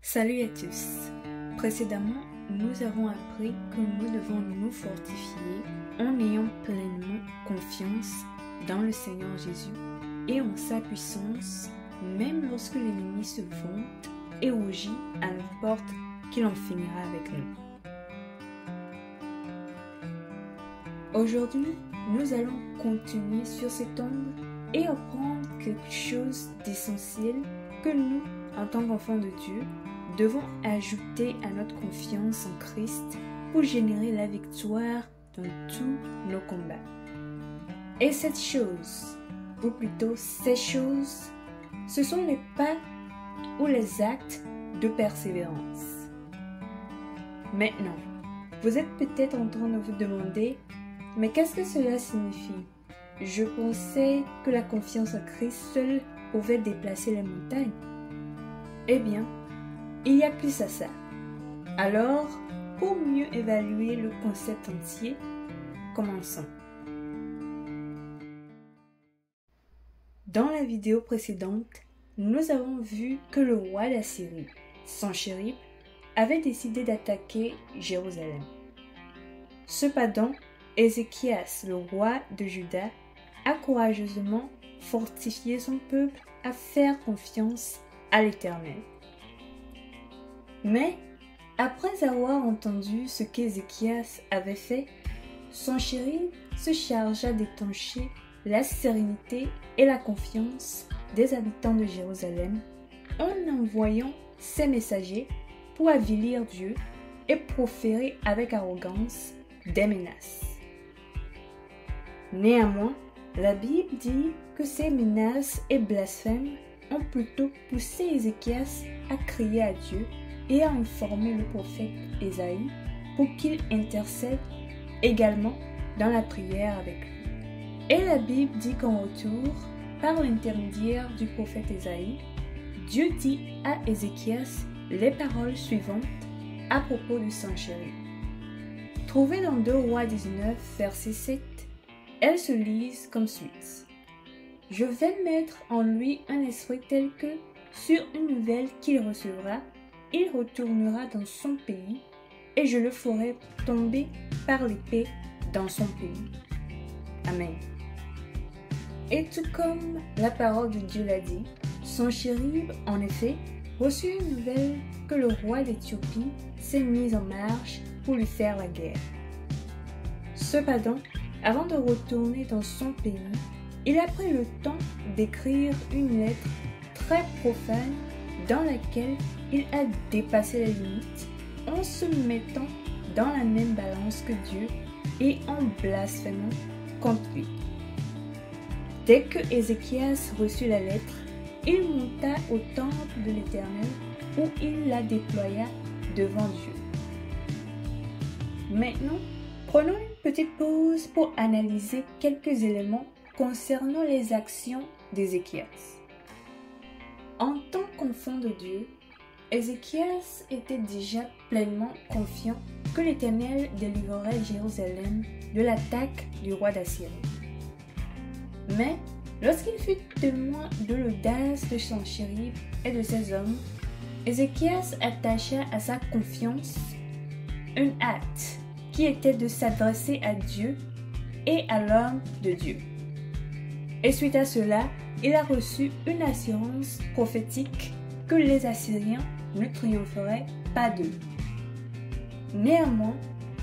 Salut à tous. Précédemment, nous avons appris que nous devons nous fortifier en ayant pleinement confiance dans le Seigneur Jésus et en sa puissance, même lorsque l'ennemi se vante et rougit à notre porte qu'il en finira avec nous. Aujourd'hui, nous allons continuer sur cet angle et apprendre quelque chose d'essentiel que nous, en tant qu'enfants de Dieu, devons ajouter à notre confiance en Christ pour générer la victoire dans tous nos combats. Et cette chose, ou plutôt ces choses, ce sont les pas ou les actes de persévérance. Maintenant, vous êtes peut-être en train de vous demander, mais qu'est-ce que cela signifie? Je pensais que la confiance en Christ seule pouvait déplacer les montagnes. Eh bien, il y a plus à ça. Alors, pour mieux évaluer le concept entier, commençons. Dans la vidéo précédente, nous avons vu que le roi d'Assyrie, Sennachérib, avait décidé d'attaquer Jérusalem. Cependant, Ézéchias, le roi de Juda, a courageusement fortifié son peuple à faire confiance à l'Éternel. Mais, après avoir entendu ce qu'Ézéchias avait fait, Sennachérib se chargea d'étancher la sérénité et la confiance des habitants de Jérusalem en envoyant ses messagers pour avilir Dieu et proférer avec arrogance des menaces. Néanmoins, la Bible dit que ces menaces et blasphèmes ont plutôt poussé Ézéchias à crier à Dieu et à informer le prophète Ésaïe pour qu'il intercède également dans la prière avec lui. Et la Bible dit qu'en retour, par l'intermédiaire du prophète Ésaïe, Dieu dit à Ézéchias les paroles suivantes à propos de Sennachérib. Trouvées dans 2 Rois 19, verset 7, elles se lisent comme suit. « Je vais mettre en lui un esprit tel que, sur une nouvelle qu'il recevra, il retournera dans son pays, et je le ferai tomber par l'épée dans son pays. » Amen. Et tout comme la parole de Dieu l'a dit, Sennachérib, en effet, reçut une nouvelle que le roi d'Éthiopie s'est mis en marche pour lui faire la guerre. Cependant, avant de retourner dans son pays, il a pris le temps d'écrire une lettre très profane dans laquelle il a dépassé les limites en se mettant dans la même balance que Dieu et en blasphémant contre lui. Dès que Ézéchias reçut la lettre, il monta au temple de l'Éternel où il la déploya devant Dieu. Maintenant, prenons une petite pause pour analyser quelques éléments concernant les actions d'Ézéchias. En tant qu'enfant de Dieu, Ézéchias était déjà pleinement confiant que l'Éternel délivrerait Jérusalem de l'attaque du roi d'Assyrie. Mais, lorsqu'il fut témoin de l'audace de Sennachérib et de ses hommes, Ézéchias attacha à sa confiance une hâte qui était de s'adresser à Dieu et à l'homme de Dieu. Et suite à cela, il a reçu une assurance prophétique que les Assyriens ne triompheraient pas d'eux. Néanmoins,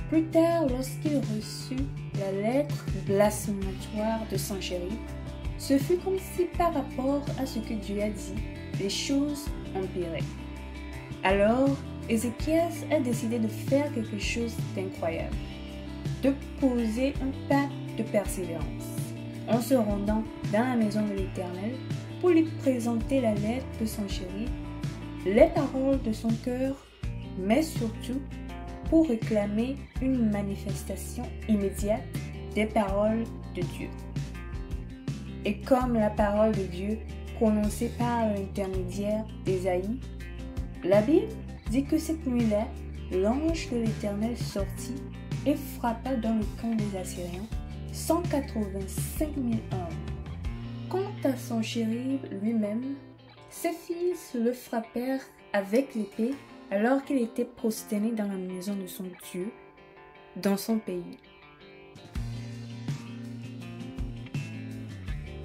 plus tard, lorsqu'il reçut la lettre blasphématoire de Sennachérib, ce fut comme si par rapport à ce que Dieu a dit, les choses empiraient. Alors, Ézéchias a décidé de faire quelque chose d'incroyable, de poser un pas de persévérance, en se rendant dans la maison de l'Éternel pour lui présenter la lettre de Sennachérib, les paroles de son cœur, mais surtout pour réclamer une manifestation immédiate des paroles de Dieu. Et comme la parole de Dieu prononcée par l'intermédiaire d'Ésaïe, la Bible dit que cette nuit-là, l'ange de l'Éternel sortit et frappa dans le camp des Assyriens 185 000 hommes. Quant à Sennachérib lui-même, ses fils le frappèrent avec l'épée alors qu'il était prosterné dans la maison de son Dieu, dans son pays.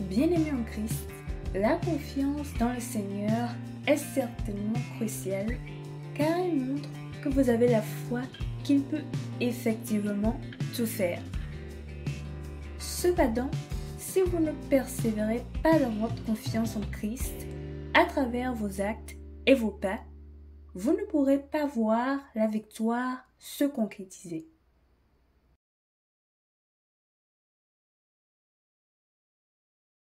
Bien-aimés en Christ, la confiance dans le Seigneur est certainement cruciale car elle montre que vous avez la foi qu'il peut effectivement tout faire. Cependant, si vous ne persévérez pas dans votre confiance en Christ, à travers vos actes et vos pas, vous ne pourrez pas voir la victoire se concrétiser.